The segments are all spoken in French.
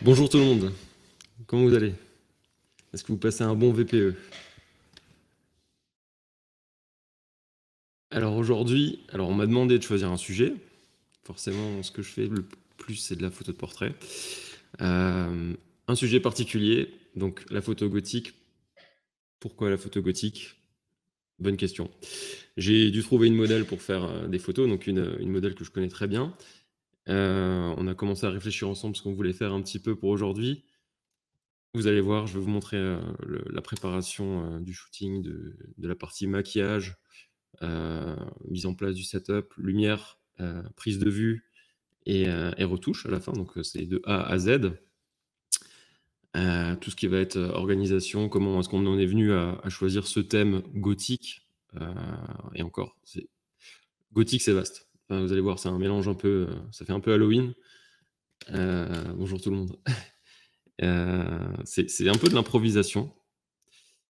Bonjour tout le monde, comment vous allez? Est-ce que vous passez un bon VPE? Alors aujourd'hui, on m'a demandé de choisir un sujet. Forcément, ce que je fais le plus, c'est de la photo de portrait. Un sujet particulier, donc la photo gothique. Pourquoi la photo gothique? Bonne question. J'ai dû trouver une modèle pour faire des photos, donc une modèle que je connais très bien. On a commencé à réfléchir ensemble ce qu'on voulait faire un petit peu pour aujourd'hui. Vous allez voir, je vais vous montrer la préparation du shooting, de la partie maquillage, mise en place du setup, lumière, prise de vue et retouche à la fin, donc c'est de A à Z. Tout ce qui va être organisation, comment est-ce qu'on en est venu à choisir ce thème gothique, et encore, gothique, c'est vaste. Enfin, vous allez voir, c'est un mélange un peu, ça fait un peu Halloween. Bonjour tout le monde. C'est un peu de l'improvisation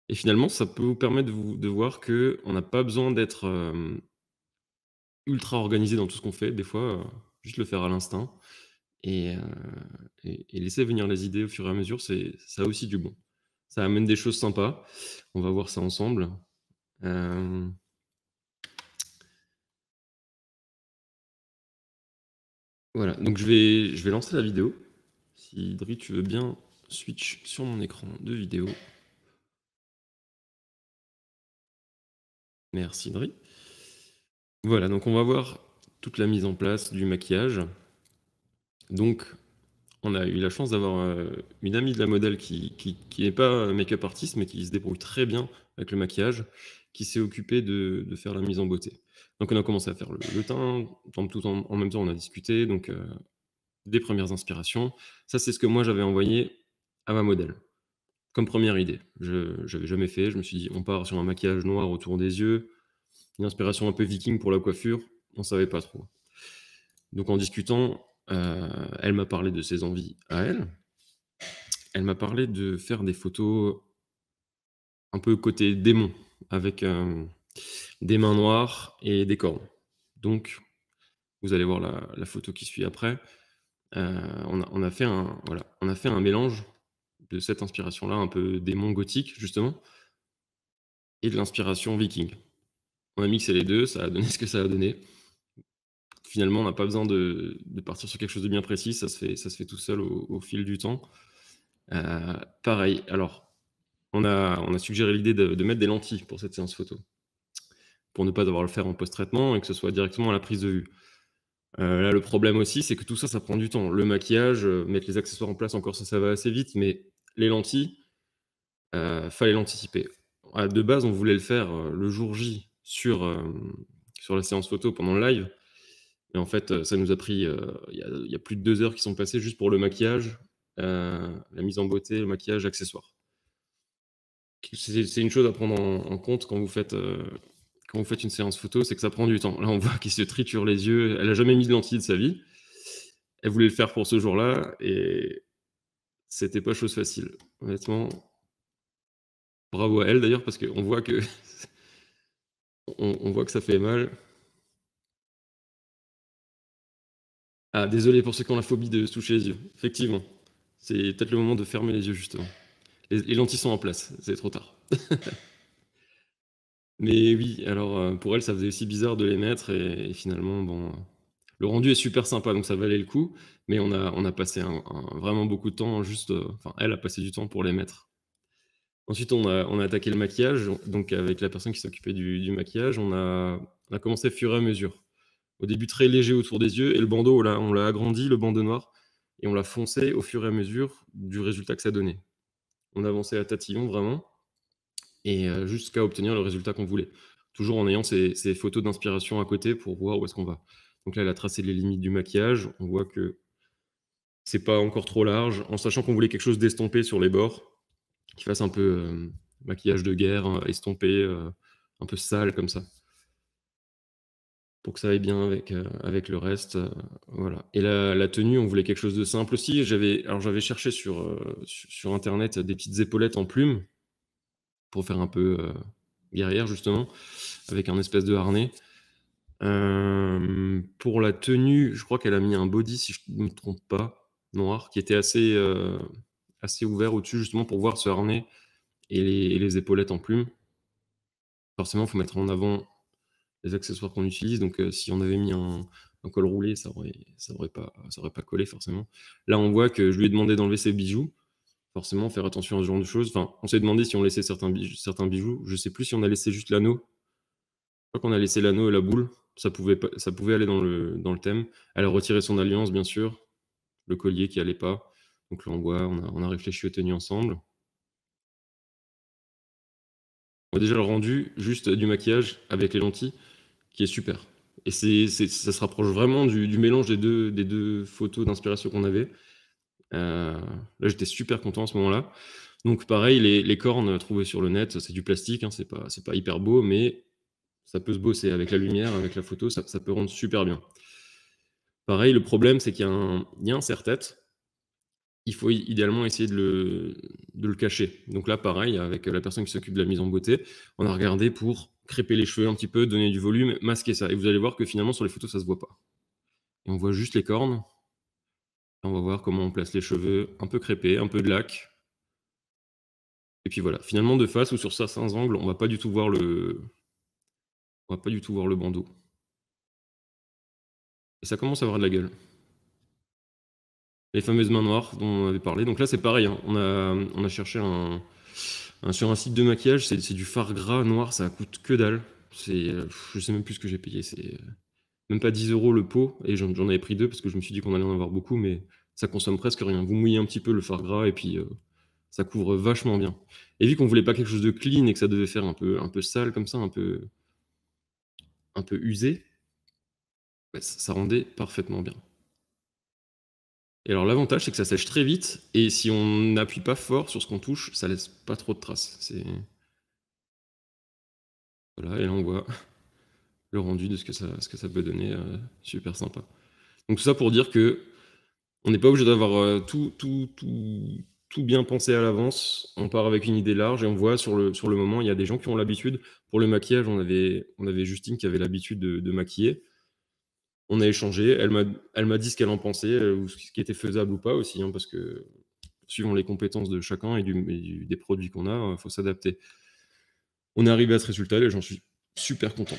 et finalement, ça peut vous permettre de voir qu'on n'a pas besoin d'être, ultra organisé dans tout ce qu'on fait. Des fois, juste le faire à l'instinct et heu et laisser venir les idées au fur et à mesure, ça a aussi du bon. Ça amène des choses sympas. On va voir ça ensemble. Hem, voilà, donc je vais lancer la vidéo. Si Dri, tu veux bien switch sur mon écran de vidéo. Merci Dri. Voilà, donc on va voir toute la mise en place du maquillage. Donc on a eu la chance d'avoir, une amie de la modèle qui n'est pas make-up artist, mais qui se débrouille très bien avec le maquillage, qui s'est occupée de faire la mise en beauté. Donc on a commencé à faire le teint, tout en même temps on a discuté, donc des premières inspirations. Ça, c'est ce que moi j'avais envoyé à ma modèle, comme première idée. Je n'avais jamais fait, je me suis dit: «On part sur un maquillage noir autour des yeux, une inspiration un peu viking pour la coiffure», on savait pas trop. Donc en discutant, elle m'a parlé de ses envies à elle. Elle m'a parlé de faire des photos un peu côté démon, avec, des mains noires et des cornes. Donc vous allez voir la photo qui suit après. On a fait un mélange de cette inspiration-là, un peu démon gothique justement, et de l'inspiration viking. On a mixé les 2, ça a donné ce que ça a donné. Finalement, on n'a pas besoin de partir sur quelque chose de bien précis, ça se fait tout seul au fil du temps. Pareil, alors on a suggéré l'idée de mettre des lentilles pour cette séance photo, pour ne pas devoir le faire en post-traitement et que ce soit directement à la prise de vue. Là, le problème aussi, c'est que tout ça, ça prend du temps. Le maquillage, mettre les accessoires en place, encore ça va assez vite, mais les lentilles, fallait l'anticiper. De base, on voulait le faire, le jour J sur la séance photo pendant le live, et en fait, ça nous a pris, il y a plus de 2 heures qui sont passées juste pour le maquillage, la mise en beauté, le maquillage, accessoires. C'est une chose à prendre en compte quand vous faites une séance photo, c'est que ça prend du temps. Là, on voit qu'il se triture les yeux. Elle a jamais mis de lentilles de sa vie. Elle voulait le faire pour ce jour-là et c'était pas chose facile. Honnêtement, bravo à elle d'ailleurs parce qu'on voit que on voit que ça fait mal. Ah, désolé pour ceux qui ont la phobie de se toucher les yeux. Effectivement, c'est peut-être le moment de fermer les yeux justement. Les lentilles sont en place, c'est trop tard. Mais oui, alors, pour elle, ça faisait aussi bizarre de les mettre et finalement, bon, le rendu est super sympa, donc ça valait le coup, mais on a passé vraiment beaucoup de temps juste, enfin, elle a passé du temps pour les mettre. Ensuite, on a attaqué le maquillage, donc avec la personne qui s'occupait du maquillage, on a commencé au fur et à mesure. Au début, très léger autour des yeux et le bandeau, on l'a agrandi, le bandeau noir, et on l'a foncé au fur et à mesure du résultat que ça donnait. On avançait à tatillon vraiment et jusqu'à obtenir le résultat qu'on voulait. Toujours en ayant ces photos d'inspiration à côté pour voir où est-ce qu'on va. Donc là, elle a tracé les limites du maquillage. On voit que c'est pas encore trop large, en sachant qu'on voulait quelque chose d'estompé sur les bords, qui fasse un peu, maquillage de guerre, estompé, un peu sale comme ça, pour que ça aille bien avec le reste, voilà. Et la tenue, on voulait quelque chose de simple aussi. J'avais cherché sur internet des petites épaulettes en plumes pour faire un peu, guerrière justement, avec un espèce de harnais. Pour la tenue, je crois qu'elle a mis un body si je ne me trompe pas. noir qui était assez ouvert au-dessus justement pour voir ce harnais et les épaulettes en plumes. Forcément, il faut mettre en avant les accessoires qu'on utilise, donc si on avait mis un col roulé, ça aurait pas collé forcément. Là, on voit que je lui ai demandé d'enlever ses bijoux. Forcément, faire attention à ce genre de choses. Enfin, on s'est demandé si on laissait certains bijoux. Je sais plus si on a laissé juste l'anneau. Je crois qu'on a laissé l'anneau et la boule. Ça pouvait aller dans le thème. Elle a retiré son alliance, bien sûr, le collier qui allait pas. Donc là, on a réfléchi aux tenues ensemble. On a déjà le rendu juste du maquillage avec les lentilles qui est super. Et ça se rapproche vraiment du mélange des deux photos d'inspiration qu'on avait. Là, j'étais super content à ce moment-là. Donc pareil, les cornes trouvées sur le net, c'est du plastique, hein, c'est pas hyper beau, mais ça peut se bosser avec la lumière, avec la photo, ça peut rendre super bien. Pareil, le problème, c'est qu'il y a un serre-tête. Il faut idéalement essayer de le cacher. Donc là, pareil, avec la personne qui s'occupe de la mise en beauté, on a regardé pour crêper les cheveux un petit peu, donner du volume, masquer ça. Et vous allez voir que finalement, sur les photos, ça se voit pas. Et on voit juste les cornes. On va voir comment on place les cheveux, un peu crêpés, un peu de lac. Et puis voilà. Finalement, de face ou sur certains angles, on va pas du tout voir le bandeau. Et ça commence à avoir de la gueule. Les fameuses mains noires dont on avait parlé. Donc là, c'est pareil, hein. On a cherché sur un site de maquillage, c'est du fard gras noir, ça coûte que dalle. Je sais même plus ce que j'ai payé. C'est même pas 10 € le pot. Et j'en avais pris deux parce que je me suis dit qu'on allait en avoir beaucoup, mais ça consomme presque rien. Vous mouillez un petit peu le fard gras et puis ça couvre vachement bien. Et vu qu'on voulait pas quelque chose de clean et que ça devait faire un peu sale comme ça, un peu usé, bah, ça rendait parfaitement bien. Et alors l'avantage, c'est que ça sèche très vite, et si on n'appuie pas fort sur ce qu'on touche, ça laisse pas trop de traces. Voilà, et là on voit le rendu de ce que ça peut donner, super sympa. Donc tout ça pour dire que on n'est pas obligé d'avoir tout bien pensé à l'avance. On part avec une idée large et on voit sur le moment, il y a des gens qui ont l'habitude. Pour le maquillage, on avait Justine qui avait l'habitude de maquiller. On a échangé, elle m'a dit ce qu'elle en pensait, ou ce qui était faisable ou pas aussi, hein, parce que suivant les compétences de chacun et des produits qu'on a, faut s'adapter. On est arrivé à ce résultat et j'en suis super content.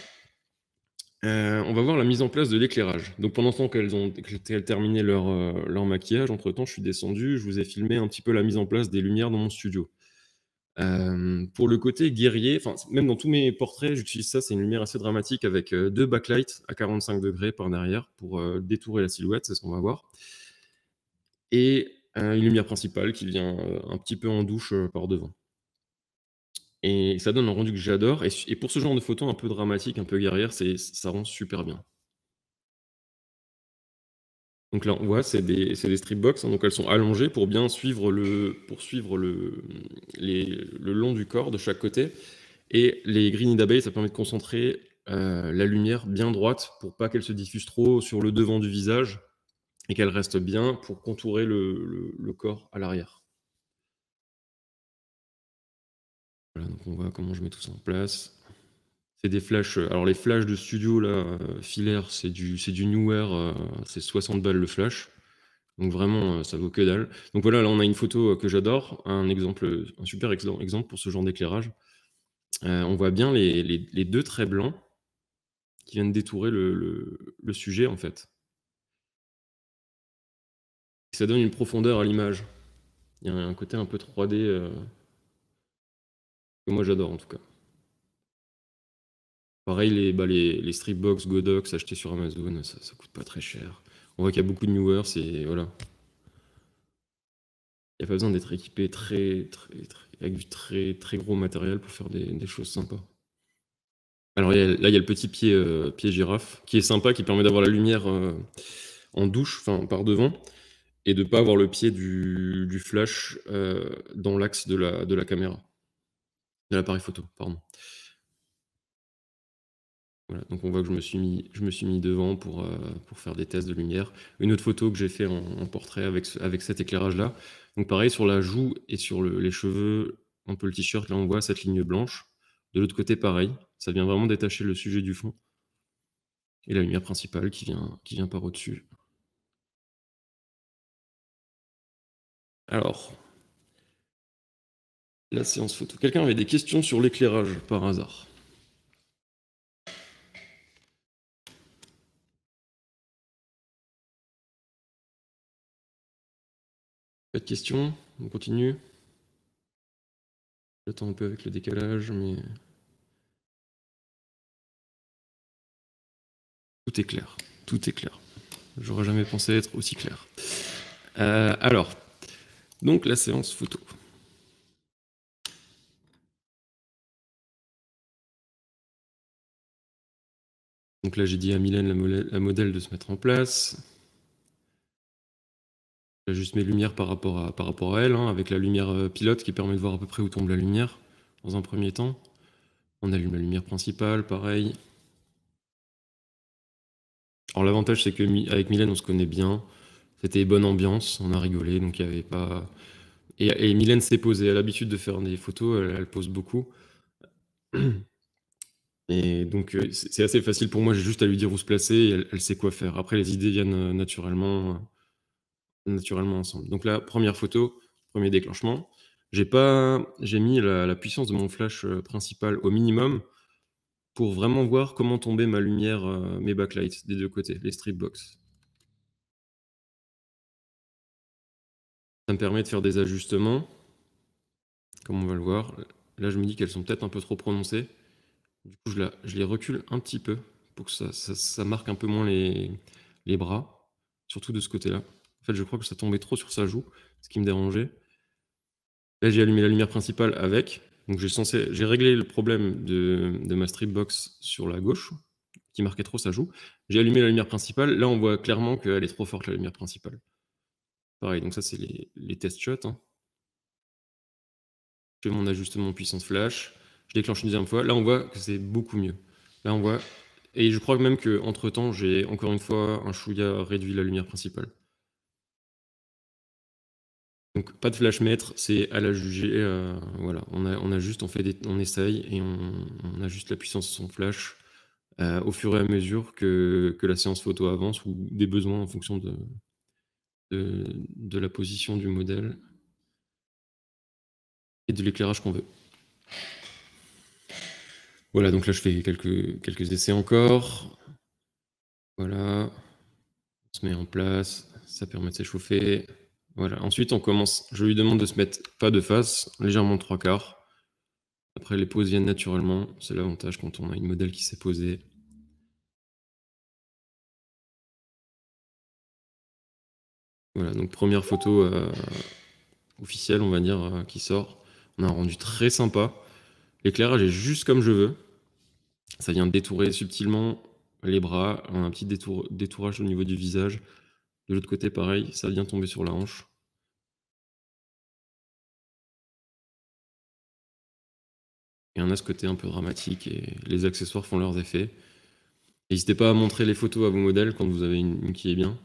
On va voir la mise en place de l'éclairage. Donc pendant ce temps qu'elles terminaient leur maquillage, entre-temps, je suis descendu, je vous ai filmé un petit peu la mise en place des lumières dans mon studio. Pour le côté guerrier, enfin, même dans tous mes portraits, j'utilise ça, c'est une lumière assez dramatique avec 2 backlights à 45 degrés par derrière pour détourer la silhouette, c'est ce qu'on va voir. Et une lumière principale qui vient un petit peu en douche par devant. Et ça donne un rendu que j'adore. Et pour ce genre de photo un peu dramatique, un peu guerrière, ça rend super bien. Donc là, on voit, c'est des strip box, hein, donc elles sont allongées pour bien suivre le long du corps de chaque côté. Et les greenies d'abeille, ça permet de concentrer la lumière bien droite pour pas qu'elle se diffuse trop sur le devant du visage et qu'elle reste bien pour contourer le corps à l'arrière. Voilà, donc on voit comment je mets tout ça en place. C'est des flashs, alors les flashs de studio là, filaires, c'est du Neewer, c'est 60 balles le flash. Donc vraiment, ça vaut que dalle. Donc voilà, là on a une photo que j'adore, un super exemple pour ce genre d'éclairage. On voit bien les deux traits blancs qui viennent détourer le sujet en fait. Ça donne une profondeur à l'image. Il y a un côté un peu 3D que moi j'adore en tout cas. Pareil, les stripbox Godox achetés sur Amazon, ça coûte pas très cher. On voit qu'il y a beaucoup de Neewer, voilà. Il n'y a pas besoin d'être équipé avec du très, très gros matériel pour faire des choses sympas. Alors là, il y a le petit pied girafe qui est sympa, qui permet d'avoir la lumière en douche, enfin par devant, et de ne pas avoir le pied du flash dans l'axe de la caméra, de l'appareil photo, pardon. Voilà, donc on voit que je me suis mis devant pour faire des tests de lumière. Une autre photo que j'ai fait en portrait avec cet éclairage-là. Donc pareil, sur la joue et sur les cheveux, un peu le t-shirt, là on voit cette ligne blanche. De l'autre côté, pareil, ça vient vraiment détacher le sujet du fond. Et la lumière principale qui vient par au-dessus. Alors, la séance photo. Quelqu'un avait des questions sur l'éclairage, par hasard? Pas de questions? On continue? J'attends un peu avec le décalage, mais... Tout est clair. Tout est clair. J'aurais jamais pensé être aussi clair. Alors, donc la séance photo. Donc là, j'ai dit à Mylène, la modèle, de se mettre en place. J'ajuste mes lumières par rapport à elle, hein, avec la lumière pilote qui permet de voir à peu près où tombe la lumière, dans un premier temps. On allume la lumière principale, pareil. Alors l'avantage, c'est qu'avec Mylène, on se connaît bien. C'était bonne ambiance, on a rigolé, donc il n'y avait pas... Et Mylène s'est posée, elle a l'habitude de faire des photos, elle pose beaucoup. Et donc c'est assez facile pour moi, j'ai juste à lui dire où se placer, et elle sait quoi faire. Après, les idées viennent naturellement ensemble. Donc là, première photo, premier déclenchement. J'ai mis la puissance de mon flash principal au minimum pour vraiment voir comment tombait ma lumière, mes backlights des deux côtés, les strip box. Ça me permet de faire des ajustements, comme on va le voir. Là, je me dis qu'elles sont peut-être un peu trop prononcées. Du coup, je les recule un petit peu pour que ça marque un peu moins les bras, surtout de ce côté-là. En fait, je crois que ça tombait trop sur sa joue, ce qui me dérangeait. Là, j'ai allumé la lumière principale avec. Donc, j'ai réglé le problème de ma strip box sur la gauche, qui marquait trop sa joue. J'ai allumé la lumière principale. Là, on voit clairement qu'elle est trop forte, la lumière principale. Pareil, donc ça, c'est les test shots, hein. Je fais mon ajustement puissance flash. Je déclenche une deuxième fois. Là, on voit que c'est beaucoup mieux. Là, on voit... Et je crois même qu'entre-temps, j'ai encore une fois un chouïa réduit la lumière principale. Donc pas de flash mètre, c'est à la juger. Voilà, on ajuste, on essaye et on ajuste la puissance de son flash au fur et à mesure que la séance photo avance ou des besoins en fonction de la position du modèle et de l'éclairage qu'on veut. Voilà, donc là je fais quelques essais encore. Voilà, on se met en place, ça permet de s'échauffer. Voilà, ensuite on commence, je lui demande de se mettre pas de face, légèrement de 3/4. Après, les poses viennent naturellement. C'est l'avantage quand on a une modèle qui s'est posée. Voilà, donc première photo officielle, on va dire, qui sort. On a un rendu très sympa. L'éclairage est juste comme je veux. Ça vient détourer subtilement les bras. On a un petit détourage au niveau du visage. De l'autre côté, pareil, ça vient tomber sur la hanche. Et on a ce côté un peu dramatique et les accessoires font leurs effets. N'hésitez pas à montrer les photos à vos modèles quand vous avez une qui est bien.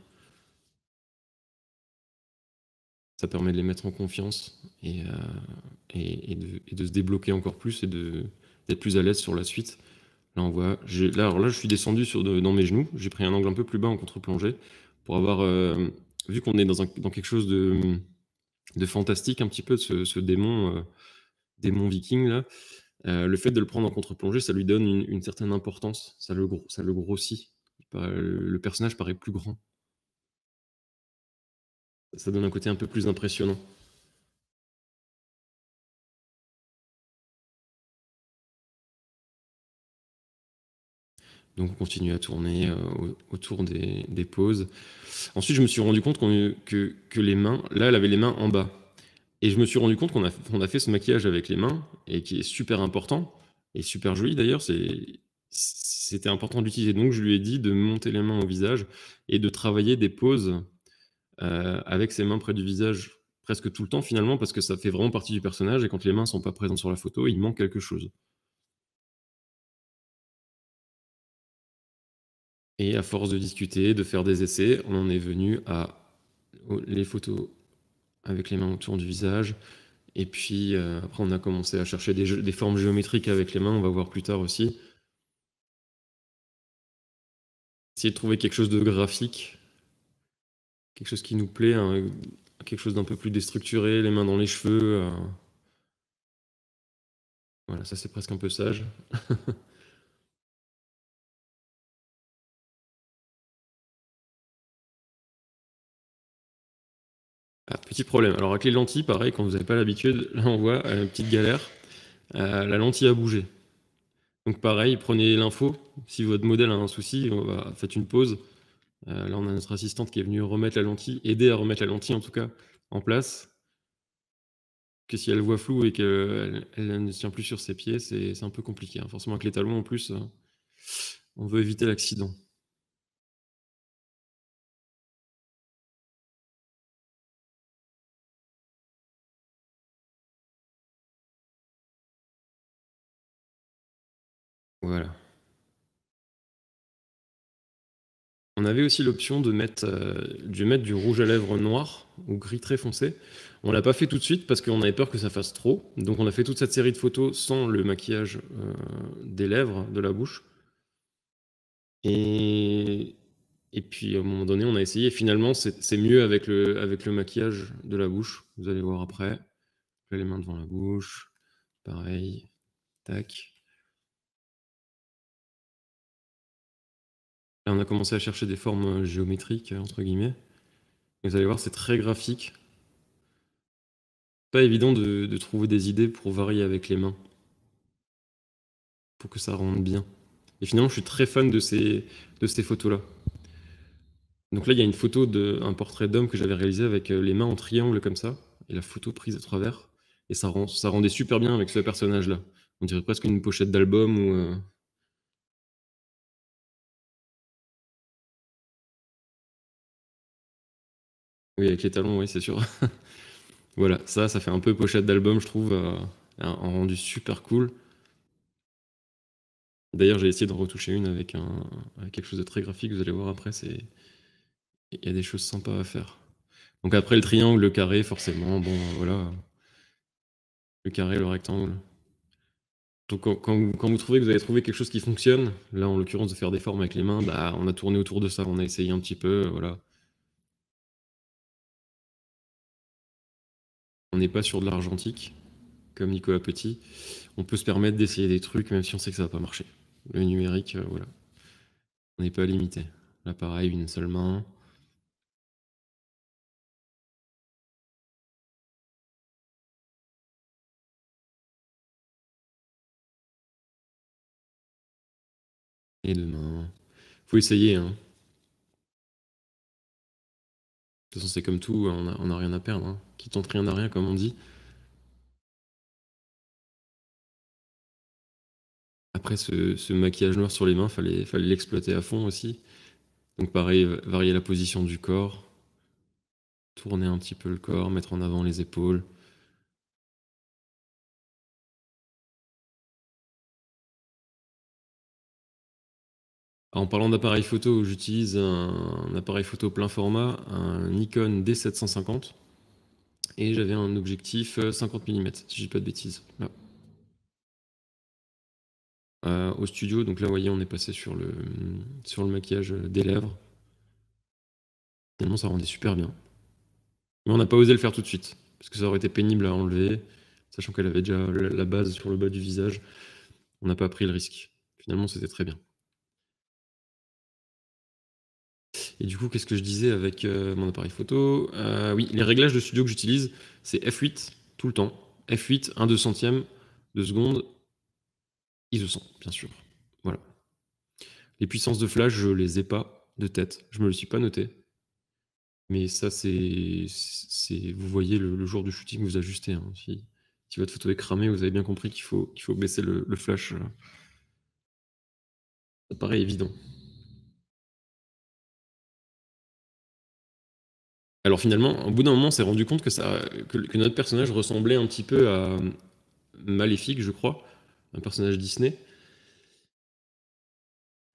Ça permet de les mettre en confiance et de se débloquer encore plus et d'être plus à l'aise sur la suite. Là, on voit, alors là, je suis descendu dans mes genoux. J'ai pris un angle un peu plus bas en contre-plongée pour avoir, vu qu'on est dans quelque chose de fantastique, un petit peu, ce démon viking là. Le fait de le prendre en contre-plongée, ça lui donne une certaine importance. Ça le grossit. Le personnage paraît plus grand. Ça donne un côté un peu plus impressionnant. Donc on continue à tourner autour des poses. Ensuite, je me suis rendu compte que les mains, là, elle avait les mains en bas. Et je me suis rendu compte qu'on a fait ce maquillage avec les mains, et qui est super important, et super joli d'ailleurs, c'était important d'utiliser. Donc je lui ai dit de monter les mains au visage, et de travailler des poses avec ses mains près du visage presque tout le temps finalement, parce que ça fait vraiment partie du personnage, et quand les mains sont pas présentes sur la photo, il manque quelque chose. Et à force de discuter, de faire des essais, on en est venu à les photos avec les mains autour du visage. Et puis après, on a commencé à chercher des formes géométriques avec les mains, on va voir plus tard aussi. Essayer de trouver quelque chose de graphique, quelque chose qui nous plaît, quelque chose d'un peu plus déstructuré, les mains dans les cheveux. Voilà, ça c'est presque un peu sage. Ah, petit problème. Alors avec les lentilles, pareil, quand vous n'avez pas l'habitude, là on voit une petite galère. La lentille a bougé. Donc pareil, prenez l'info. Si votre modèle a un souci, faites une pause. Là, on a notre assistante qui est venue remettre la lentille, aider à remettre la lentille en tout cas en place. Que si elle voit flou et qu'elle ne tient plus sur ses pieds, c'est un peu compliqué, hein. Forcément, avec les talons en plus, on veut éviter l'accident. Voilà. On avait aussi l'option de mettre du rouge à lèvres noir ou gris très foncé. On l'a pas fait tout de suite parce qu'on avait peur que ça fasse trop. Donc on a fait toute cette série de photos sans le maquillage des lèvres, de la bouche. Et, et puis à un moment donné, on a essayé. Et finalement, c'est mieux avec le maquillage de la bouche. Vous allez voir après. Là, les mains devant la bouche. Pareil. Tac. Là, on a commencé à chercher des formes géométriques, entre guillemets. Vous allez voir, c'est très graphique. Pas évident de trouver des idées pour varier avec les mains, pour que ça rende bien. Et finalement, je suis très fan de ces photos-là. Donc là, il y a une photo d'un portrait d'homme que j'avais réalisé avec les mains en triangle comme ça, et la photo prise à travers. Et ça rendait super bien avec ce personnage-là. On dirait presque une pochette d'album ou... Oui, avec les talons, oui, c'est sûr. Voilà, ça fait un peu pochette d'album, je trouve, un rendu super cool. D'ailleurs, j'ai essayé d'en retoucher une avec quelque chose de très graphique, vous allez voir après, il y a des choses sympas à faire. Donc après, le triangle, le carré, forcément, bon, voilà, le carré, le rectangle. Donc quand vous trouvez que vous avez trouvé quelque chose qui fonctionne, là, en l'occurrence, de faire des formes avec les mains, bah, on a tourné autour de ça, on a essayé un petit peu, voilà. On n'est pas sur de l'argentique, comme Nicolas Petit. On peut se permettre d'essayer des trucs, même si on sait que ça va pas marcher. Le numérique, voilà. On n'est pas limité. Là, pareil, une seule main. Et deux mains. Faut essayer, hein. De toute façon, c'est comme tout, on a rien à perdre, hein. Qui tente rien n'a rien, comme on dit. Après, ce maquillage noir sur les mains, fallait l'exploiter à fond aussi. Donc pareil, varier la position du corps, tourner un petit peu le corps, mettre en avant les épaules. En parlant d'appareil photo, j'utilise un appareil photo plein format, un Nikon D750, et j'avais un objectif 50 mm, si je dis pas de bêtises. Là. Au studio, donc là, vous voyez, on est passé sur le maquillage des lèvres. Finalement, ça rendait super bien. Mais on n'a pas osé le faire tout de suite, parce que ça aurait été pénible à enlever, sachant qu'elle avait déjà la base sur le bas du visage. On n'a pas pris le risque. Finalement, c'était très bien. Et du coup, qu'est-ce que je disais avec mon appareil photo? Oui, les réglages de studio que j'utilise, c'est F8 tout le temps. F8, 1 200e de seconde, ISO 100, bien sûr. Voilà. Les puissances de flash, je les ai pas de tête. Je me le suis pas noté. Mais ça, vous voyez le jour du shooting, vous ajustez, hein. Si votre photo est cramée, vous avez bien compris qu'il faut baisser le flash. Ça paraît évident. Alors finalement, au bout d'un moment, on s'est rendu compte que notre personnage ressemblait un petit peu à Maléfique, je crois, un personnage Disney.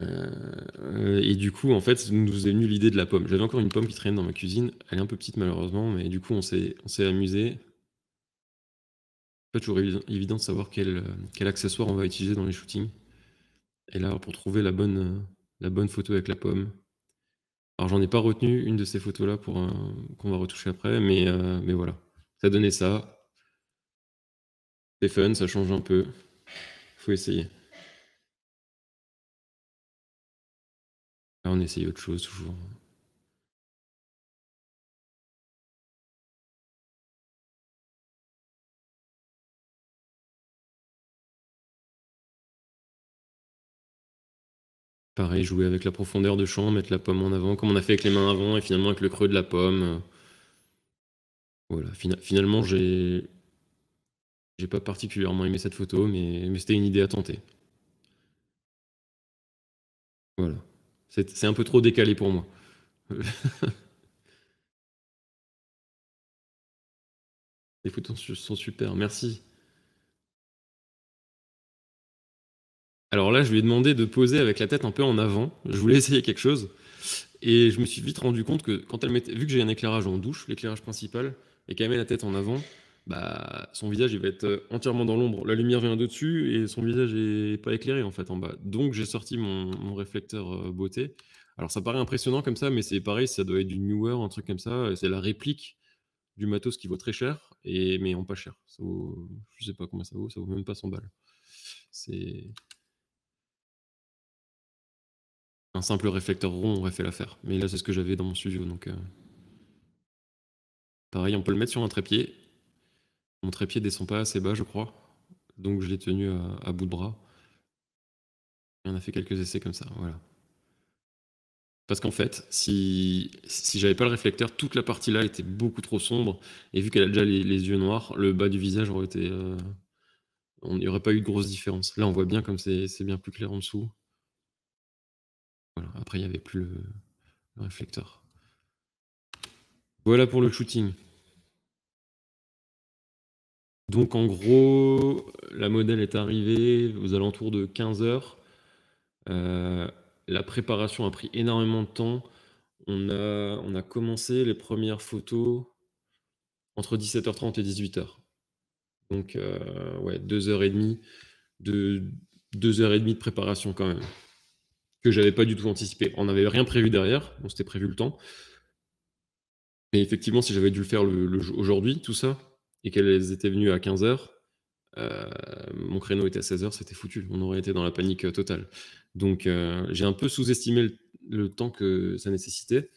Et du coup, en fait, nous est venue l'idée de la pomme. J'avais encore une pomme qui traîne dans ma cuisine. Elle est un peu petite malheureusement, mais du coup, on s'est amusé. Pas toujours évident de savoir quel accessoire on va utiliser dans les shootings. Et là, pour trouver la bonne photo avec la pomme, Alors j'en ai pas retenu une de ces photos-là pour qu'on va retoucher après, mais voilà. Ça donnait ça. C'est fun, ça change un peu. Faut essayer. Là, on essaye autre chose toujours. Pareil, jouer avec la profondeur de champ, mettre la pomme en avant, comme on a fait avec les mains avant, et finalement avec le creux de la pomme. Voilà, finalement, j'ai pas particulièrement aimé cette photo, mais c'était une idée à tenter. Voilà. C'est un peu trop décalé pour moi. Les photos sont super, merci. Alors là, je lui ai demandé de poser avec la tête un peu en avant. Je voulais essayer quelque chose. Et je me suis vite rendu compte que quand elle mettait, vu que j'ai un éclairage en douche, l'éclairage principal, et qu'elle met la tête en avant, bah, son visage il va être entièrement dans l'ombre. La lumière vient de dessus et son visage est pas éclairé en fait en bas. Donc j'ai sorti mon réflecteur beauté. Alors ça paraît impressionnant comme ça, mais c'est pareil, ça doit être du Newer, un truc comme ça. C'est la réplique du matos qui vaut très cher, mais en pas cher. Ça vaut, je sais pas combien ça vaut même pas 100 balles. C'est un simple réflecteur rond aurait fait l'affaire. Mais là, c'est ce que j'avais dans mon studio, donc pareil, on peut le mettre sur un trépied. Mon trépied descend pas assez bas, je crois. Donc je l'ai tenu à bout de bras. Et on a fait quelques essais comme ça, voilà. Parce qu'en fait, si j'avais pas le réflecteur, toute la partie là était beaucoup trop sombre. Et vu qu'elle a déjà les yeux noirs, le bas du visage aurait été. On n'y aurait pas eu de grosse différence. Là, on voit bien comme c'est bien plus clair en dessous. Voilà. Après, il n'y avait plus le réflecteur. Voilà pour le shooting. Donc en gros, la modèle est arrivée aux alentours de 15 heures. La préparation a pris énormément de temps. On a commencé les premières photos entre 17h30 et 18h. Donc ouais, 2h30 de 2h30 de préparation quand même, que j'avais pas du tout anticipé. On n'avait rien prévu derrière, on s'était prévu le temps. Mais effectivement, si j'avais dû le faire aujourd'hui, tout ça, et qu'elles étaient venues à 15h, mon créneau était à 16h, c'était foutu. On aurait été dans la panique totale. Donc j'ai un peu sous-estimé le temps que ça nécessitait.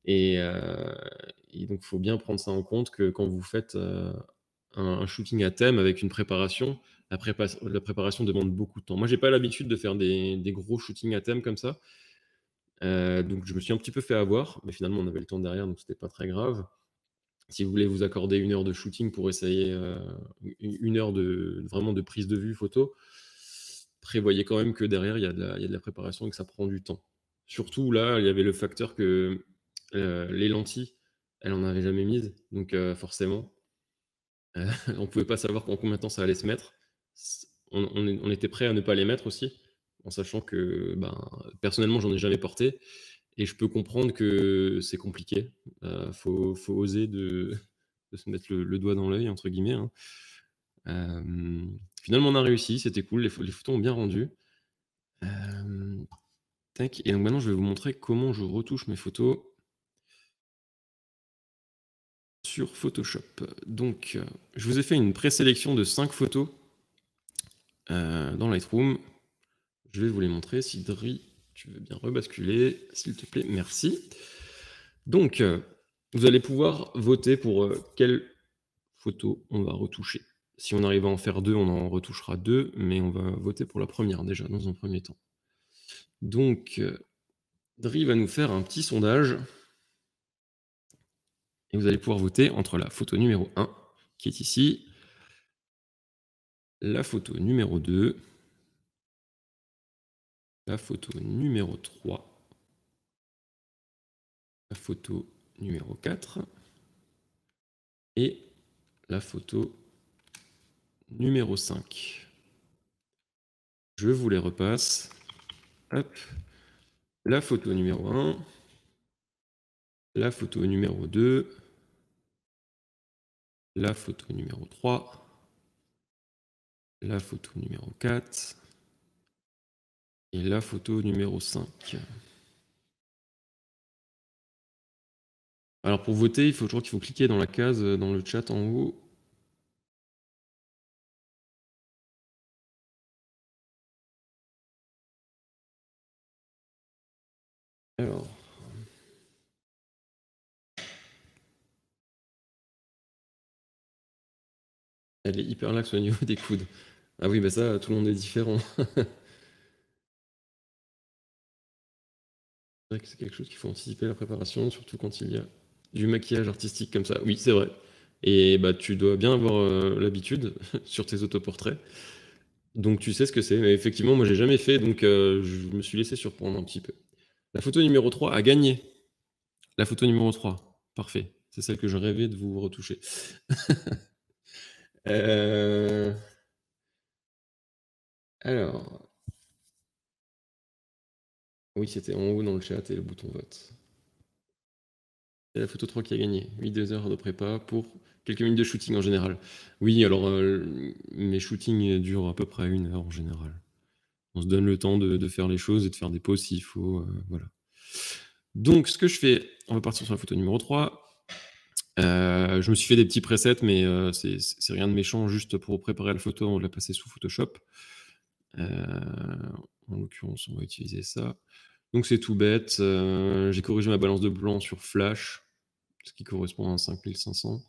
Et donc, il faut bien prendre ça en compte que quand vous faites un shooting à thème avec une préparation, la préparation demande beaucoup de temps. Moi, j'ai pas l'habitude de faire des gros shootings à thème comme ça. Donc, je me suis un petit peu fait avoir, mais finalement, on avait le temps derrière, donc c'était pas très grave. Si vous voulez vous accorder 1 heure de shooting pour essayer 1 heure vraiment de prise de vue photo, prévoyez quand même que derrière, il y a de la préparation et que ça prend du temps. Surtout là, il y avait le facteur que les lentilles, elle en avait jamais mises, donc forcément, on pouvait pas savoir en combien de temps ça allait se mettre. On était prêt à ne pas les mettre aussi, en sachant que ben, personnellement, j'en ai jamais porté, et je peux comprendre que c'est compliqué. Faut oser de se mettre le doigt dans l'œil, entre guillemets, hein. Finalement, on a réussi, c'était cool, les photos ont bien rendu. Tac, et donc maintenant, je vais vous montrer comment je retouche mes photos sur Photoshop. Donc, je vous ai fait une présélection de 5 photos dans Lightroom. Je vais vous les montrer. Sidri, tu veux bien rebasculer, s'il te plaît, merci. Donc, vous allez pouvoir voter pour quelle photo on va retoucher. Si on arrive à en faire 2, on en retouchera 2, mais on va voter pour la première déjà, dans un premier temps. Donc, Dri va nous faire un petit sondage. Et vous allez pouvoir voter entre la photo numéro 1, qui est ici, la photo numéro 2, la photo numéro 3, la photo numéro 4 et la photo numéro 5. Je vous les repasse. Hop. La photo numéro 1, la photo numéro 2, la photo numéro 3, la photo numéro 4 et la photo numéro 5. Alors pour voter, je crois qu'il faut cliquer dans la case dans le chat en haut. Alors. Elle est hyper laxe au niveau des coudes. Ah oui, bah ça, tout le monde est différent. C'est vrai que c'est quelque chose qu'il faut anticiper la préparation, surtout quand il y a du maquillage artistique comme ça. Oui, c'est vrai. Et bah tu dois bien avoir l'habitude sur tes autoportraits. Donc tu sais ce que c'est. Mais effectivement, moi j'ai jamais fait, donc je me suis laissé surprendre un petit peu. La photo numéro 3 a gagné. La photo numéro 3. Parfait. C'est celle que je rêvais de vous retoucher. Alors. Oui, c'était en haut dans le chat et le bouton vote. C'est la photo 3 qui a gagné. 8-2 heures de prépa pour quelques minutes de shooting en général. Oui, alors mes shootings durent à peu près 1 heure en général. On se donne le temps de faire les choses et de faire des pauses s'il faut. Voilà. Donc, ce que je fais, on va partir sur la photo numéro 3. Je me suis fait des petits presets, mais c'est rien de méchant, juste pour préparer la photo, on va la passer sous Photoshop. En l'occurrence, on va utiliser ça. Donc c'est tout bête. J'ai corrigé ma balance de blanc sur Flash, ce qui correspond à 5500.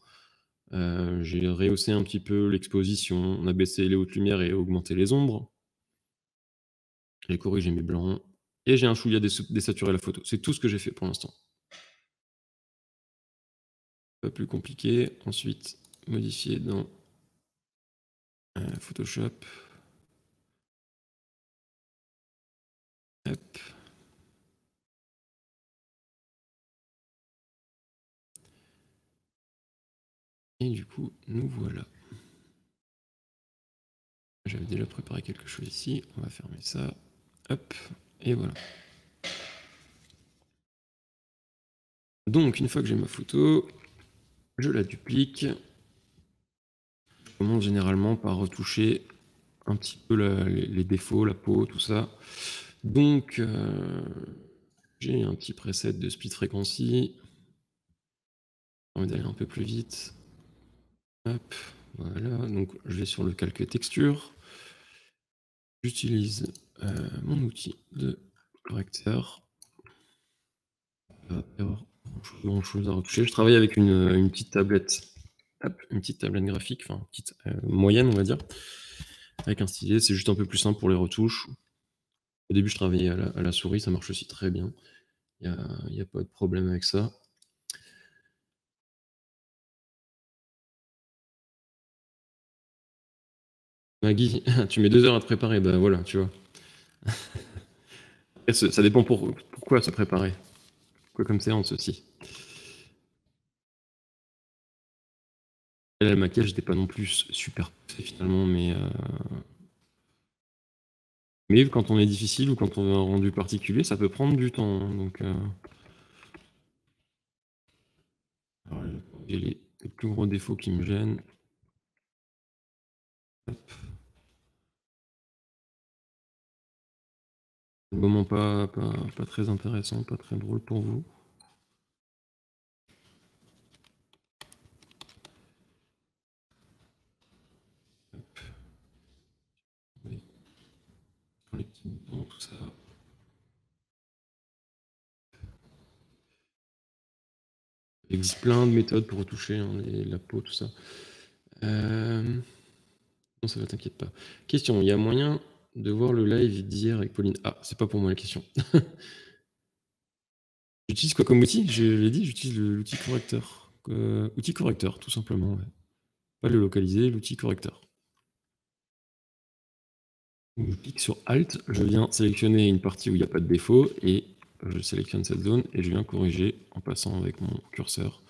J'ai rehaussé un petit peu l'exposition, on a baissé les hautes lumières et augmenté les ombres. J'ai corrigé mes blancs. Et j'ai un chouïa désaturé la photo. C'est tout ce que j'ai fait pour l'instant. Pas plus compliqué. Ensuite, modifier dans Photoshop. Hop. Et du coup, nous voilà. J'avais déjà préparé quelque chose ici. On va fermer ça. Hop. Et voilà. Donc, une fois que j'ai ma photo, je la duplique. Je commence généralement par retoucher un petit peu les défauts, la peau, tout ça. Donc, j'ai un petit preset de split frequency. On va d'aller un peu plus vite. Hop, voilà. Donc, je vais sur le calque texture. J'utilise mon outil de correcteur. Grand chose à retoucher. Je travaille avec une petite tablette. Hop, une petite tablette graphique, enfin, petite moyenne, on va dire. Avec un stylet, c'est juste un peu plus simple pour les retouches. Au début, je travaillais à la souris, ça marche aussi très bien. Il n'y a pas de problème avec ça. Maggie, tu mets 2 heures à te préparer, ben voilà, tu vois. Ça dépend pourquoi se préparer. Quoi comme séance aussi. Et là, le maquillage n'était pas non plus super poussé finalement, mais quand on est difficile ou quand on veut un rendu particulier, ça peut prendre du temps. Donc, j'ai les plus gros défauts qui me gênent. Hop. Moment pas très intéressant, pas très drôle pour vous. Hop. Les petits boutons, tout ça. Il existe plein de méthodes pour retoucher hein, la peau, tout ça. Non, ça va, t'inquiète pas. Question, il y a moyen de voir le live d'hier avec Pauline? Ah, c'est pas pour moi la question. J'utilise quoi comme outil? Je l'ai dit, j'utilise l'outil correcteur. Outil correcteur, tout simplement. Ouais. Pas le localiser, l'outil correcteur. Donc, je clique sur Alt, je viens sélectionner une partie où il n'y a pas de défaut et je sélectionne cette zone et je viens corriger en passant avec mon curseur.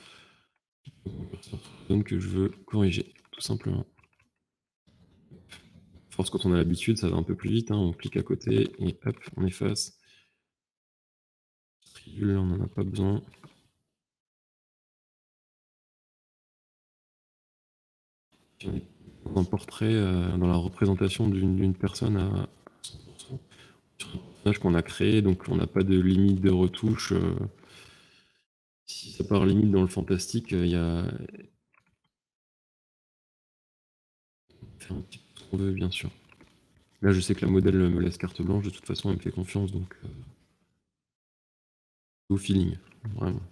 Sur la zone que je veux corriger, tout simplement. Force, quand on a l'habitude, ça va un peu plus vite. Hein. On clique à côté et hop, on efface. Tridule, on n'en a pas besoin. Un portrait dans la représentation d'une personne à 100%. Sur un personnage qu'on a créé, donc on n'a pas de limite de retouche. Si ça part limite dans le fantastique, il y a... faire un petit peu ce qu'on veut, bien sûr. Là, je sais que la modèle me laisse carte blanche, de toute façon, elle me fait confiance, donc au feeling, vraiment.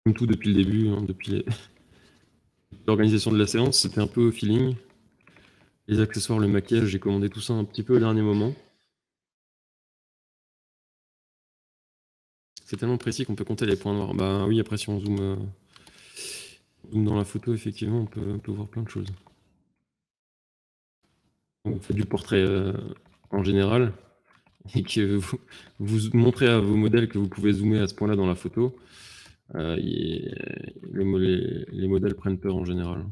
Comme tout depuis le début, hein, depuis l'organisation de la séance, c'était un peu au feeling. Les accessoires, le maquillage, j'ai commandé tout ça un petit peu au dernier moment. C'est tellement précis qu'on peut compter les points noirs. Bah oui, après si on zoome dans la photo, effectivement, on peut voir plein de choses. On fait du portrait en général, et que vous montrez à vos modèles que vous pouvez zoomer à ce point-là dans la photo, les modèles prennent peur en général.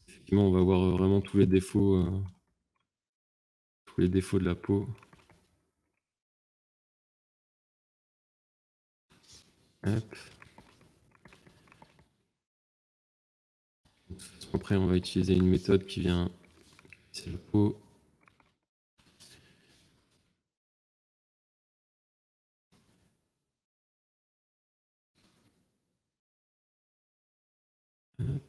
Effectivement, on va voir vraiment tous les défauts de la peau. Hop. Après, on va utiliser une méthode qui vient... C'est la peau. Hop.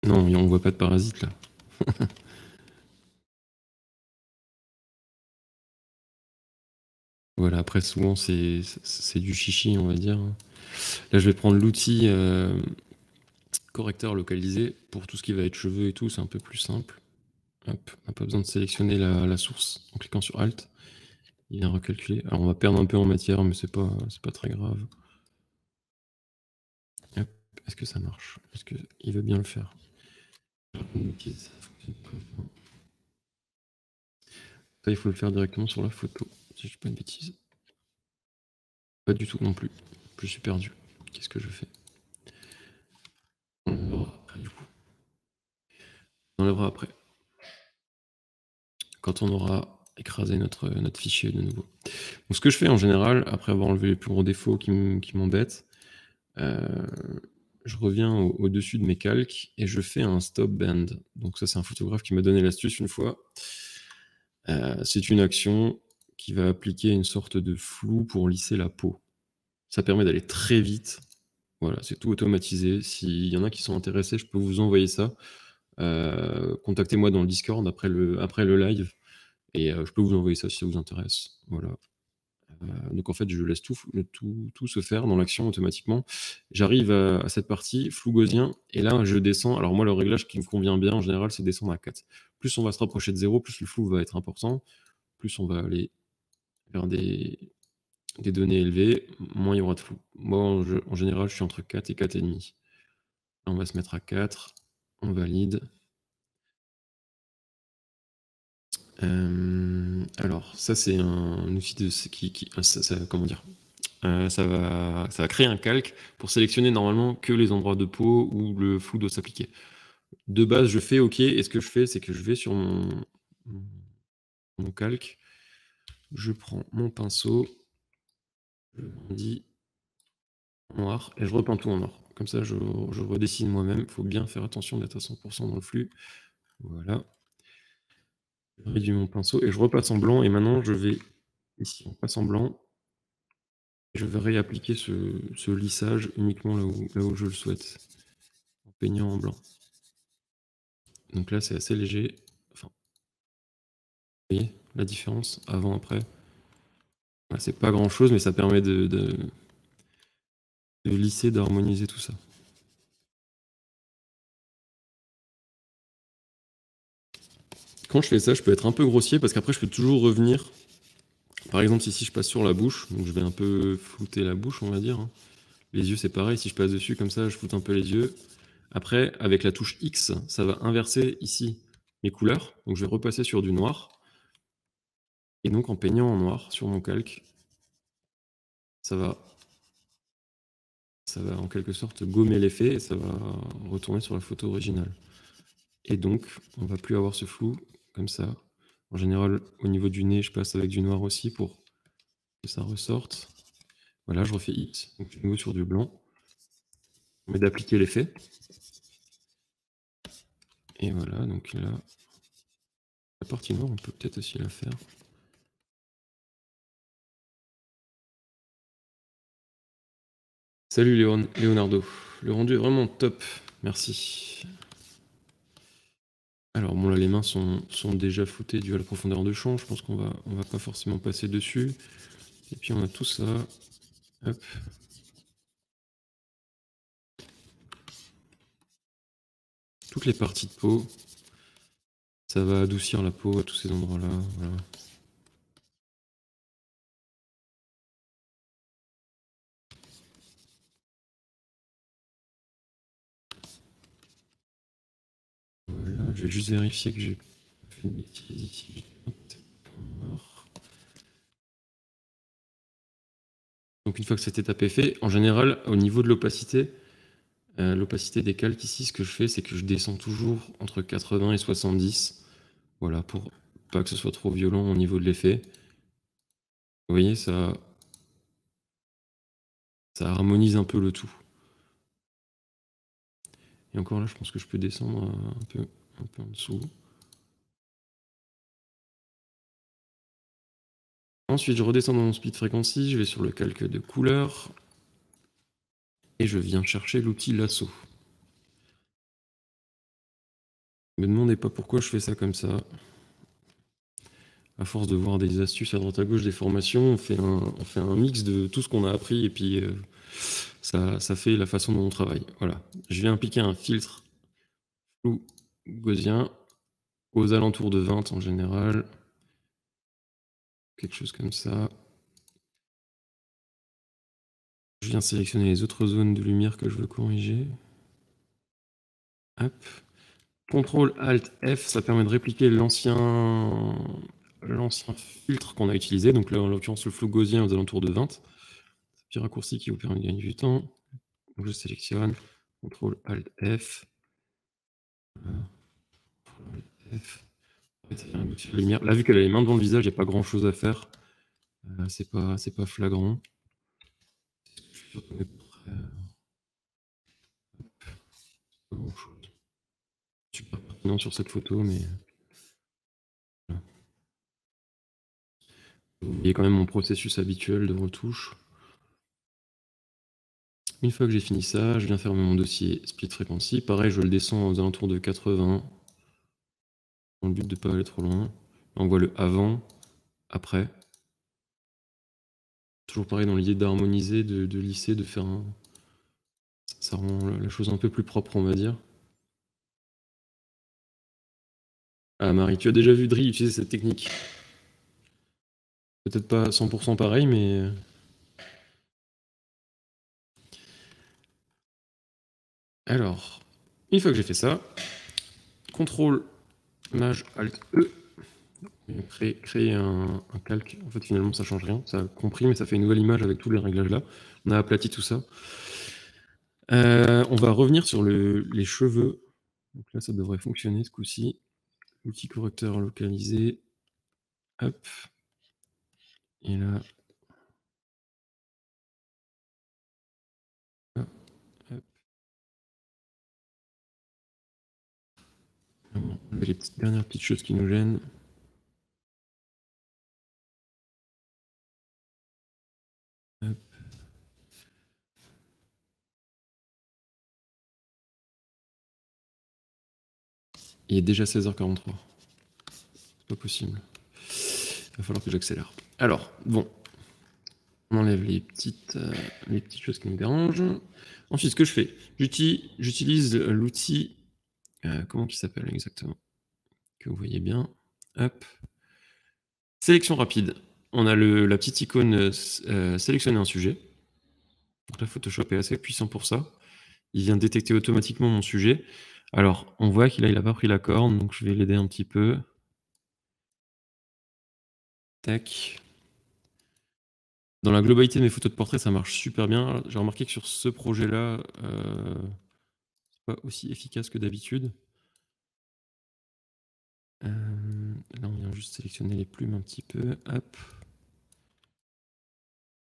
Non, on voit pas de parasites là. Voilà, après souvent c'est du chichi, on va dire. Là, je vais prendre l'outil correcteur localisé pour tout ce qui va être cheveux et tout, c'est un peu plus simple. Hop, on n'a pas besoin de sélectionner la source en cliquant sur Alt. Il vient recalculer. Alors on va perdre un peu en matière, mais c'est pas très grave. Hop, est-ce que ça marche? Est-ce qu'il veut bien le faire? Ça, il faut le faire directement sur la photo, si je dis pas une bêtise. Pas du tout non plus. Je suis perdu. Qu'est-ce que je fais? On l'enlèvera après, du coup. On l'enlèvera après. Quand on aura écrasé notre fichier de nouveau. Donc ce que je fais en général, après avoir enlevé les plus gros défauts qui m'embêtent, je reviens au-dessus de mes calques et je fais un stop bend. Donc ça, c'est un photographe qui m'a donné l'astuce une fois. C'est une action qui va appliquer une sorte de flou pour lisser la peau. Ça permet d'aller très vite. Voilà, c'est tout automatisé. S'il y en a qui sont intéressés, je peux vous envoyer ça. Contactez-moi dans le Discord après le live et je peux vous envoyer ça si ça vous intéresse. Voilà. Donc en fait, je laisse tout se faire dans l'action automatiquement. J'arrive à cette partie, flou gaussien, et là je descends. Alors moi, le réglage qui me convient bien en général, c'est descendre à 4. Plus on va se rapprocher de 0, plus le flou va être important, plus on va aller vers des données élevées, moins il y aura de flou. Moi, en général, je suis entre 4 et 4,5. Là, on va se mettre à 4, on valide. Alors, ça c'est un outil comment dire, ça va créer un calque pour sélectionner normalement que les endroits de peau où le flou doit s'appliquer. De base, je fais OK, et ce que je fais, c'est que je vais sur mon calque, je prends mon pinceau, je dis noir, et je repeins tout en noir. Comme ça, je redessine moi-même. Il faut bien faire attention d'être à 100% dans le flux. Voilà. Je réduis mon pinceau, et je repasse en blanc, et maintenant je vais ici, on passe en blanc. Je vais réappliquer ce lissage uniquement là où je le souhaite, en peignant en blanc. Donc là, c'est assez léger. Enfin, vous voyez la différence avant-après? C'est pas grand-chose, mais ça permet de lisser, d'harmoniser tout ça. Quand je fais ça, je peux être un peu grossier parce qu'après, je peux toujours revenir. Par exemple, ici, je passe sur la bouche, donc je vais un peu flouter la bouche, on va dire. Les yeux, c'est pareil. Si je passe dessus comme ça, je floute un peu les yeux. Après, avec la touche X, ça va inverser ici mes couleurs. Donc, je vais repasser sur du noir. Et donc, en peignant en noir sur mon calque, ça va en quelque sorte gommer l'effet et ça va retourner sur la photo originale. Et donc, on va plus avoir ce flou comme ça. En général, au niveau du nez, je passe avec du noir aussi pour que ça ressorte. Voilà, je refais X, donc de nouveau sur du blanc. On met d'appliquer l'effet. Et voilà, donc là, la partie noire, on peut peut-être aussi la faire. Salut Leonardo, le rendu est vraiment top, merci. Alors bon là les mains sont déjà floutées dû à la profondeur de champ, je pense qu'on va pas forcément passer dessus. Et puis on a tout ça, hop. Toutes les parties de peau, ça va adoucir la peau à tous ces endroits-là, voilà. Voilà, je vais juste vérifier que j'ai fait une bêtise ici. Donc une fois que cette étape est faite, en général, au niveau de l'opacité des calques ici, ce que je fais, c'est que je descends toujours entre 80 et 70. Voilà, pour pas que ce soit trop violent au niveau de l'effet. Vous voyez, ça harmonise un peu le tout. Et encore là, je pense que je peux descendre un peu en dessous. Ensuite, je redescends dans mon speed frequency, je vais sur le calque de couleur. Et je viens chercher l'outil lasso. Ne me demandez pas pourquoi je fais ça comme ça. À force de voir des astuces à droite à gauche des formations, on fait un mix de tout ce qu'on a appris et puis ça fait la façon dont on travaille. Voilà. Je viens appliquer un filtre flou gaussien aux alentours de 20 en général. Quelque chose comme ça. Je viens sélectionner les autres zones de lumière que je veux corriger. Hop. CTRL ALT F, ça permet de répliquer l'ancien filtre qu'on a utilisé. Donc là, en l'occurrence, le flou gaussien aux alentours de 20. Petit raccourci qui vous permet de gagner du temps. Donc je sélectionne, CTRL ALT F. F. Lumière. Là, vu qu'elle a les mains devant le visage, il n'y a pas grand chose à faire. C'est pas flagrant. Super pertinent sur cette photo, mais vous voyez quand même mon processus habituel de retouche. Une fois que j'ai fini ça, je viens fermer mon dossier Split Frequency. Pareil, je le descends aux alentours de 80, dans le but de ne pas aller trop loin. On voit le avant, après. Toujours pareil dans l'idée d'harmoniser, de lisser, de faire un... Ça rend la chose un peu plus propre, on va dire. Ah Marie, tu as déjà vu Dri utiliser cette technique. Peut-être pas 100% pareil, mais... Alors, une fois que j'ai fait ça, CTRL, Maj, Alt, E, créer un calque. En fait, finalement, ça change rien. Ça comprime et ça fait une nouvelle image avec tous les réglages là. On a aplati tout ça. On va revenir sur les cheveux. Donc là, ça devrait fonctionner ce coup-ci. Outil correcteur localisé. Hop. Et là... Hop. Bon, les dernières petites choses qui nous gênent. Hop. Il est déjà 16h43. C'est pas possible. Il va falloir que j'accélère. Alors, bon. On enlève les petites choses qui nous dérangent. Ensuite, ce que je fais, j'utilise l'outil... comment il s'appelle exactement? Que vous voyez bien. Hop. Sélection rapide. On a la petite icône sélectionner un sujet. Donc là, Photoshop est assez puissant pour ça. Il vient détecter automatiquement mon sujet. Alors, on voit qu'il n'a pas pris la corne, donc je vais l'aider un petit peu. Tac. Dans la globalité de mes photos de portrait, ça marche super bien. J'ai remarqué que sur ce projet-là, c'est pas aussi efficace que d'habitude. Là, on vient juste sélectionner les plumes un petit peu. Hop.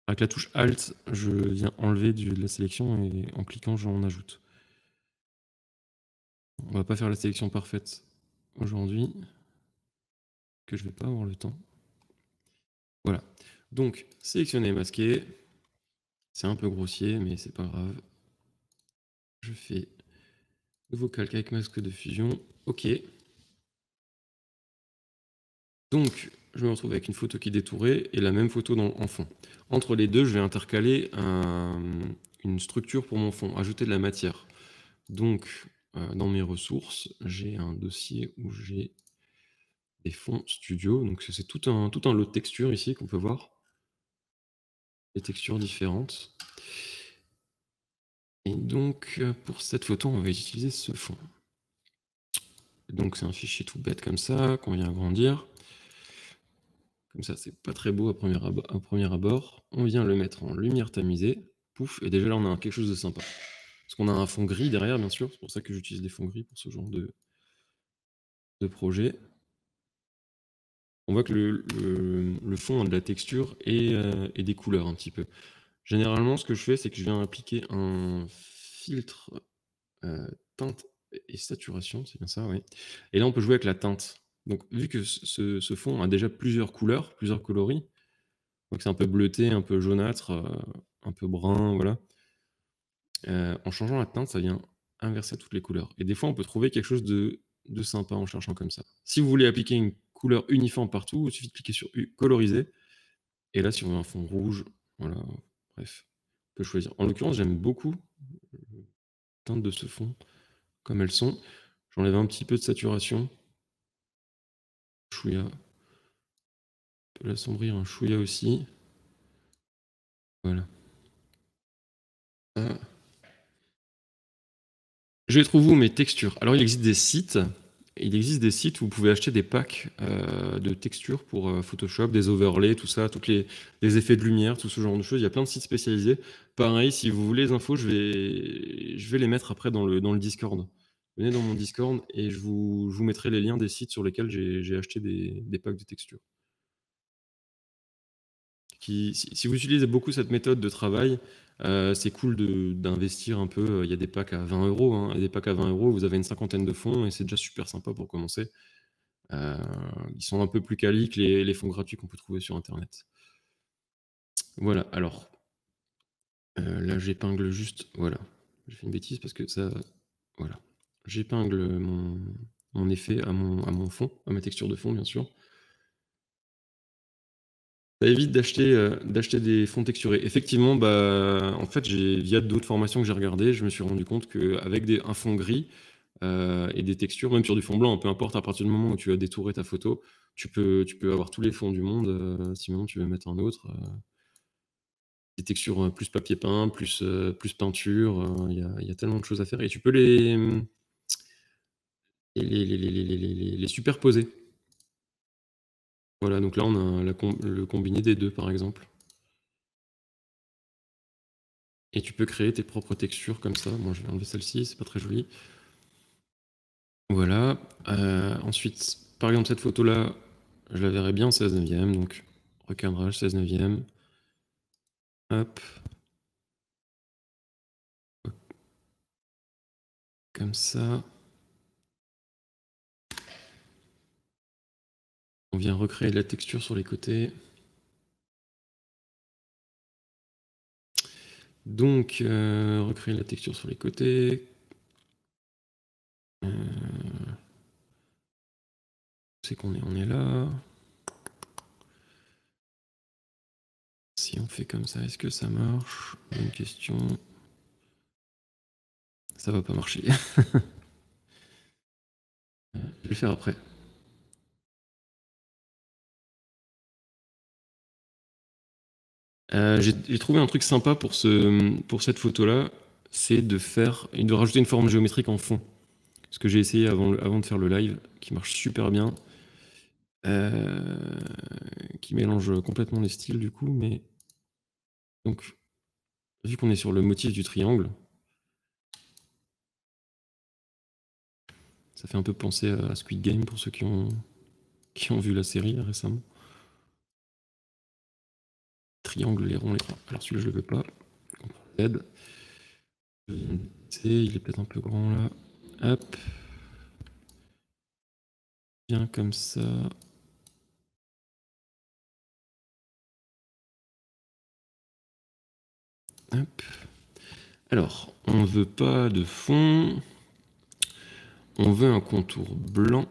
Avec la touche Alt, je viens enlever de la sélection et en cliquant, j'en ajoute. On va pas faire la sélection parfaite aujourd'hui, que je vais pas avoir le temps. Voilà. Donc, sélectionner et masquer. C'est un peu grossier, mais c'est pas grave. Je fais nouveau calque avec masque de fusion. OK. Donc, je me retrouve avec une photo qui est détourée et la même photo en fond. Entre les deux, je vais intercaler une structure pour mon fond, ajouter de la matière. Donc, dans mes ressources, j'ai un dossier où j'ai des fonds studio. Donc, c'est tout un lot de textures ici qu'on peut voir. Des textures différentes. Et donc, pour cette photo, on va utiliser ce fond. Donc, c'est un fichier tout bête comme ça, qu'on vient agrandir. Comme ça, c'est pas très beau à premier abord. On vient le mettre en lumière tamisée. Pouf, et déjà là, on a quelque chose de sympa. Parce qu'on a un fond gris derrière, bien sûr. C'est pour ça que j'utilise des fonds gris pour ce genre de projet. On voit que le fond a de la texture et des couleurs un petit peu. Généralement, ce que je fais, c'est que je viens appliquer un filtre teinte et saturation, c'est bien ça, oui. Et là, on peut jouer avec la teinte. Donc, vu que ce fond a déjà plusieurs couleurs, plusieurs coloris, donc c'est un peu bleuté, un peu jaunâtre, un peu brun, voilà. En changeant la teinte, ça vient inverser toutes les couleurs. Et des fois, on peut trouver quelque chose de sympa en cherchant comme ça. Si vous voulez appliquer une couleur uniforme partout, il suffit de cliquer sur coloriser. Et là, si on veut un fond rouge, voilà, bref, on peut choisir. En l'occurrence, j'aime beaucoup la teinte de ce fond, comme elles sont. J'enlève un petit peu de saturation. Chouïa. On peut l'assombrir un chouïa aussi. Voilà. Je trouve où mes textures. Alors, il existe des sites. Où vous pouvez acheter des packs de textures pour Photoshop, des overlays, tout ça, tous les effets de lumière, tout ce genre de choses. Il y a plein de sites spécialisés. Pareil, si vous voulez les infos, je vais les mettre après dans le Discord. Venez dans mon Discord et je vous mettrai les liens des sites sur lesquels j'ai acheté des packs de textures. Si vous utilisez beaucoup cette méthode de travail, c'est cool d'investir un peu. Il y a des packs à 20 €, hein, et des packs à 20 €, vous avez une cinquantaine de fonds et c'est déjà super sympa pour commencer. Ils sont un peu plus quali que les fonds gratuits qu'on peut trouver sur internet. Voilà, alors là j'épingle juste, voilà. J'ai fait une bêtise parce que ça, voilà. J'épingle mon effet à mon fond, à ma texture de fond bien sûr. Ça évite d'acheter des fonds texturés. Effectivement, en fait, via d'autres formations que j'ai regardées, je me suis rendu compte qu'avec un fond gris et des textures, même sur du fond blanc, peu importe, à partir du moment où tu as détouré ta photo, tu peux avoir tous les fonds du monde. Si maintenant tu veux mettre un autre, des textures plus papier peint, plus peinture, il y a tellement de choses à faire. Et tu peux les superposer. Voilà, donc là, on a le combiné des deux, par exemple. Et tu peux créer tes propres textures comme ça. Moi, je vais enlever celle-ci, c'est pas très joli. Voilà. Ensuite, par exemple, cette photo-là, je la verrais bien en 16 neuvième, donc recadrage 16 neuvième. Hop. Comme ça. On vient recréer de la texture sur les côtés. Donc, recréer la texture sur les côtés. C'est qu'on est, on est là. Si on fait comme ça, est-ce que ça marche? Bonne question. Ça va pas marcher. Je vais le faire après. J'ai trouvé un truc sympa pour cette photo-là, c'est de rajouter une forme géométrique en fond. Ce que j'ai essayé avant de faire le live, qui marche super bien. Qui mélange complètement les styles du coup, mais donc vu qu'on est sur le motif du triangle, ça fait un peu penser à Squid Game pour ceux qui ont vu la série récemment. triangles, les ronds, les ronds. Alors celui-là, je le veux pas. CTRL Z. Il est peut-être un peu grand là. Hop. Bien comme ça. Hop. Alors, on ne veut pas de fond. On veut un contour blanc,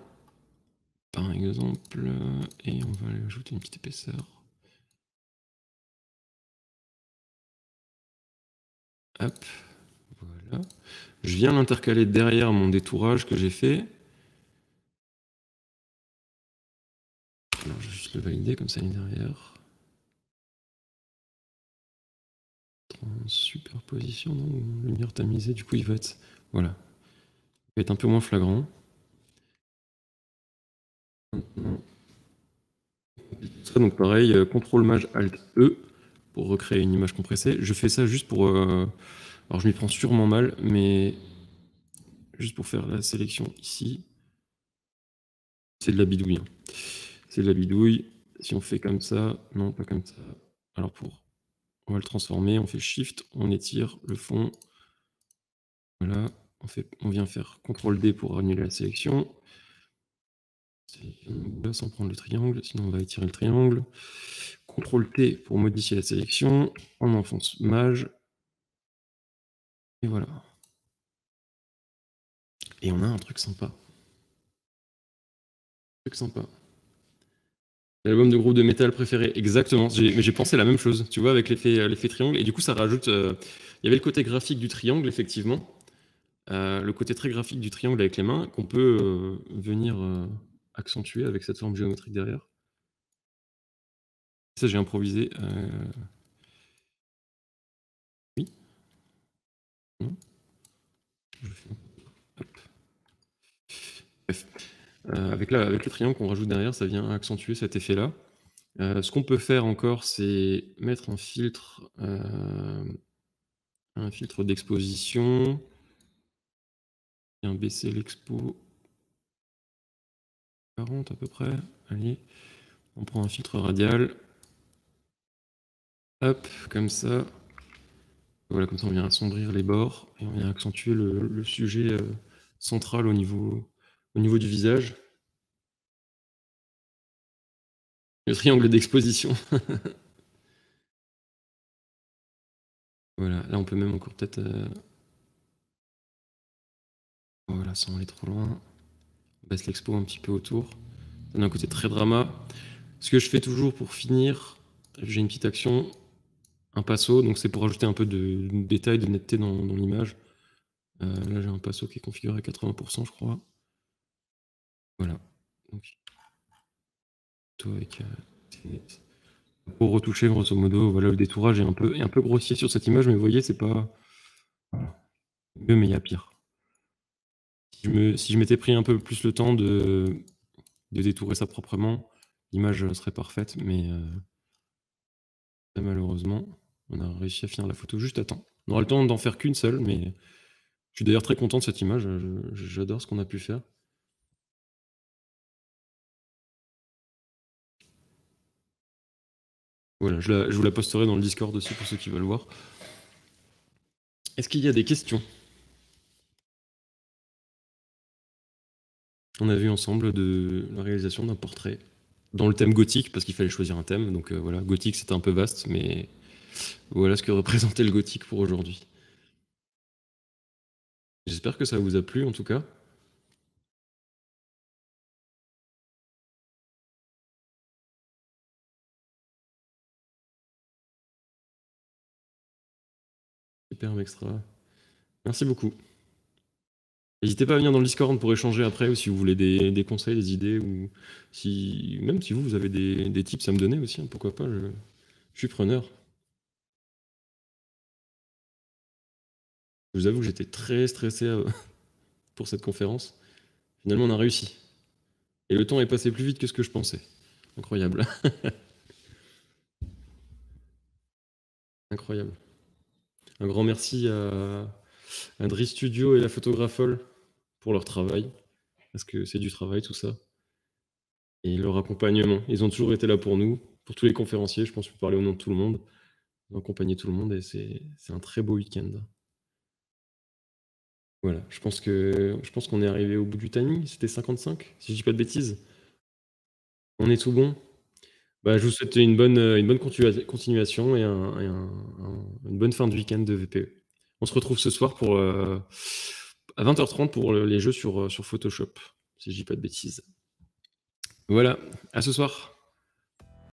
par exemple. Et on va lui ajouter une petite épaisseur. Hop. Voilà. Je viens l'intercaler derrière mon détourage que j'ai fait. Alors, je vais juste le valider, comme ça il est derrière. Superposition, non, lumière tamisée, du coup il va être, voilà, il va être un peu moins flagrant. Maintenant, donc pareil, CTRL Maj Alt E pour recréer une image compressée. Je fais ça juste pour, alors je m'y prends sûrement mal, mais juste pour faire la sélection ici. C'est de la bidouille. Hein. C'est de la bidouille. Si on fait comme ça, non pas comme ça. Alors on va le transformer, on fait Shift, on étire le fond. Voilà, on vient faire CTRL D pour annuler la sélection. Sans prendre le triangle, sinon on va étirer le triangle. CTRL T pour modifier la sélection. On enfonce Maj. Et voilà. Et on a un truc sympa. L'album de groupe de métal préféré, exactement. Mais j'ai pensé la même chose, tu vois, avec l'effet triangle. Et du coup, ça rajoute... il y avait le côté graphique du triangle, effectivement. Le côté très graphique du triangle avec les mains, qu'on peut venir accentuer avec cette forme géométrique derrière. Ça, j'ai improvisé. Oui. Non. Je fais... Hop. Bref. Avec le triangle qu'on rajoute derrière, ça vient accentuer cet effet-là. Ce qu'on peut faire encore, c'est mettre un filtre d'exposition. Bien baisser l'expo 40 à peu près. Allez, on prend un filtre radial. Hop, comme ça. Voilà, comme ça on vient assombrir les bords et on vient accentuer le sujet central au niveau du visage. Le triangle d'exposition. Voilà, là on peut même encore peut-être... Voilà, sans aller trop loin. On baisse l'expo un petit peu autour. Ça donne un côté très drama. Ce que je fais toujours pour finir, j'ai une petite action, un passo, donc c'est pour ajouter un peu de détail, de netteté dans l'image. Là j'ai un passo qui est configuré à 80%, je crois. Voilà. Donc, avec, pour retoucher grosso modo, voilà, le détourage est un peu grossier sur cette image, mais vous voyez, c'est pas mieux, mais il y a pire. Si je m'étais pris un peu plus le temps de détourer ça proprement, l'image serait parfaite, mais malheureusement, on a réussi à finir la photo juste à temps. On aura le temps d'en faire qu'une seule, mais je suis d'ailleurs très content de cette image, j'adore ce qu'on a pu faire. Voilà, je vous la posterai dans le Discord aussi pour ceux qui veulent voir. Est-ce qu'il y a des questions? On a vu ensemble de la réalisation d'un portrait dans le thème gothique, parce qu'il fallait choisir un thème, donc voilà, gothique c'était un peu vaste, mais voilà ce que représentait le gothique pour aujourd'hui. J'espère que ça vous a plu en tout cas. Superbe extra. Merci beaucoup. N'hésitez pas à venir dans le Discord pour échanger après, ou si vous voulez des conseils, des idées, ou même si vous avez des tips à me donner aussi, hein, pourquoi pas, je suis preneur. Je vous avoue que j'étais très stressé pour cette conférence. Finalement, on a réussi. Et le temps est passé plus vite que ce que je pensais. Incroyable. Incroyable. Un grand merci à Dri Studio et la Photographole pour leur travail, parce que c'est du travail tout ça. Et leur accompagnement. Ils ont toujours été là pour nous, pour tous les conférenciers, je pense que je peux parler au nom de tout le monde. d'accompagner tout le monde et c'est un très beau week-end. Voilà, je pense qu'on est arrivé au bout du timing. C'était 55, si je dis pas de bêtises? On est tout bon? Bah, je vous souhaite une bonne continuation et une bonne fin de week-end de VPE. On se retrouve ce soir à 20h30 pour les jeux sur Photoshop, si je dis pas de bêtises. Voilà, à ce soir.